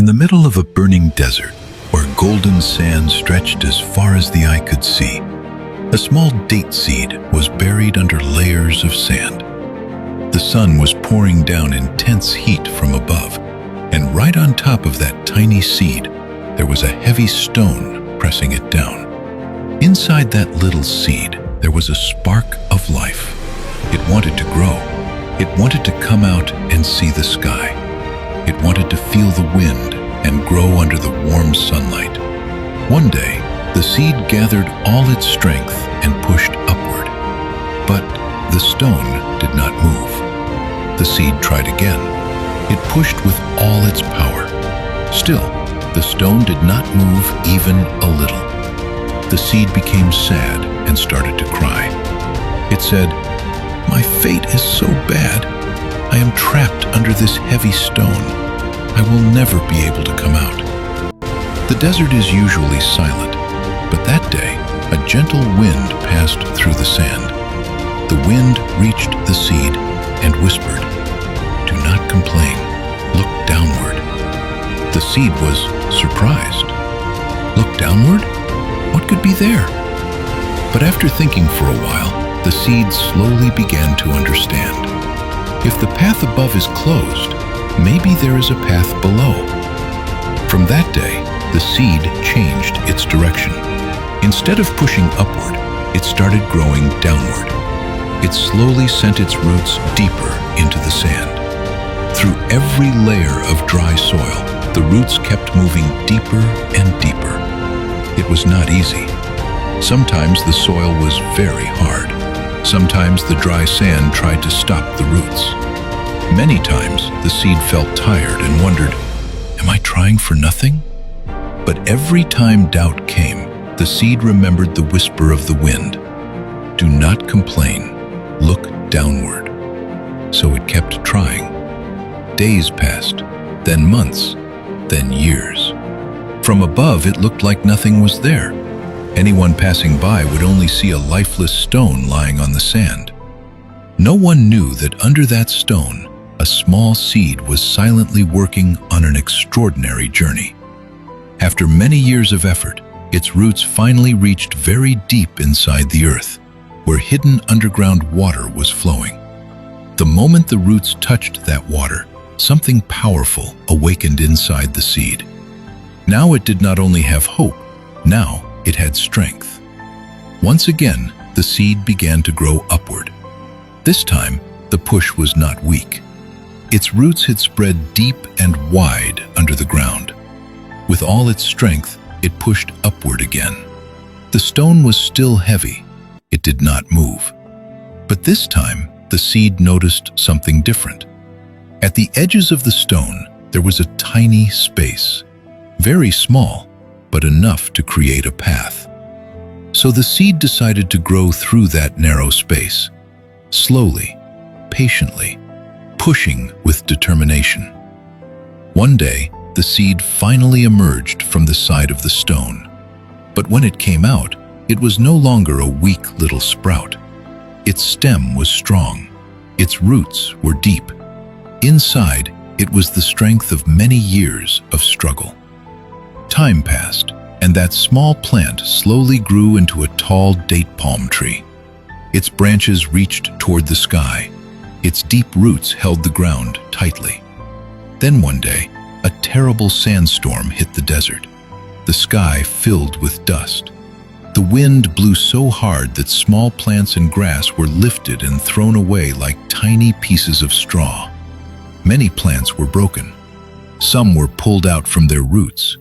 the middle of a burning desert, where golden sand stretched as far as the eye could see, a small date seed was buried under layers of sand. The sun was pouring down intense heat from above, and right on top of that tiny seed, there was a heavy stone pressing it down. Inside that little seed, there was a spark of life. It wanted to grow. It wanted to come out and see the sky. It wanted to feel the wind and grow under the warm sunlight. One day, the seed gathered all its strength and pushed upward. But the stone did not move. The seed tried again. It pushed with all its power. Still, the stone did not move even a little. The seed became sad and started to cry. It said, "My fate is so bad. I am trapped under this heavy stone. I will never be able to come out." The desert is usually silent, but that day, a gentle wind passed through the sand. The wind reached the seed and whispered, "Do not complain. Look downward." The seed was surprised. Look downward? What could be there? But after thinking for a while, the seed slowly began to understand. If the path above is closed, maybe there is a path below. From that day, the seed changed its direction. Instead of pushing upward, it started growing downward. It slowly sent its roots deeper into the sand. Through every layer of dry soil, the roots kept moving deeper and deeper. It was not easy. Sometimes the soil was very hard. Sometimes the dry sand tried to stop the roots. Many times the seed felt tired and wondered, "Am I trying for nothing?" But every time doubt came, the seed remembered the whisper of the wind. "Do not complain. Look downward." So it kept trying. Days passed, then months, then years. From above, it looked like nothing was there. Anyone passing by would only see a lifeless stone lying on the sand. No one knew that under that stone, a small seed was silently working on an extraordinary journey. After many years of effort, its roots finally reached very deep inside the earth, where hidden underground water was flowing. The moment the roots touched that water, something powerful awakened inside the seed. Now it did not only have hope, now it had strength. Once again, the seed began to grow upward. This time, the push was not weak. Its roots had spread deep and wide under the ground. With all its strength, it pushed upward again. The stone was still heavy. It did not move. But this time, the seed noticed something different. At the edges of the stone, there was a tiny space, very small, but enough to create a path. So the seed decided to grow through that narrow space, slowly, patiently, pushing with determination. One day, the seed finally emerged from the side of the stone. But when it came out, it was no longer a weak little sprout. Its stem was strong. Its roots were deep. Inside, it was the strength of many years of struggle. Time passed, and that small plant slowly grew into a tall date palm tree. Its branches reached toward the sky. Its deep roots held the ground tightly. Then one day, a terrible sandstorm hit the desert. The sky filled with dust. The wind blew so hard that small plants and grass were lifted and thrown away like tiny pieces of straw. Many plants were broken. Some were pulled out from their roots.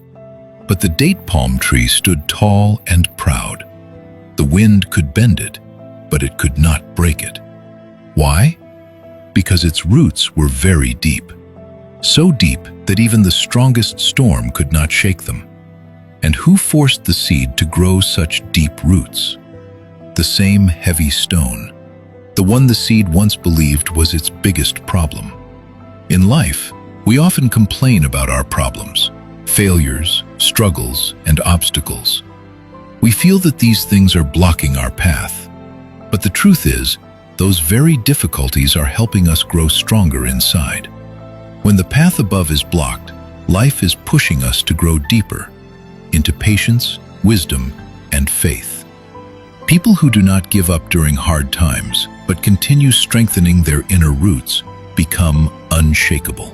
But the date palm tree stood tall and proud. The wind could bend it, but it could not break it. Why? Because its roots were very deep. So deep that even the strongest storm could not shake them. And who forced the seed to grow such deep roots? The same heavy stone, the one the seed once believed was its biggest problem. In life, we often complain about our problems, failures, struggles, and obstacles. We feel that these things are blocking our path. But the truth is, those very difficulties are helping us grow stronger inside. When the path above is blocked, Life is pushing us to grow deeper into patience, wisdom, and faith. People who do not give up during hard times, but continue strengthening their inner roots, become unshakable.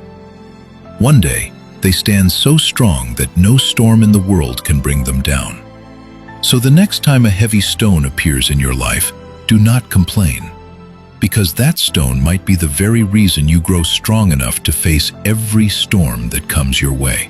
One day, they stand so strong that no storm in the world can bring them down. So the next time a heavy stone appears in your life, do not complain, because that stone might be the very reason you grow strong enough to face every storm that comes your way.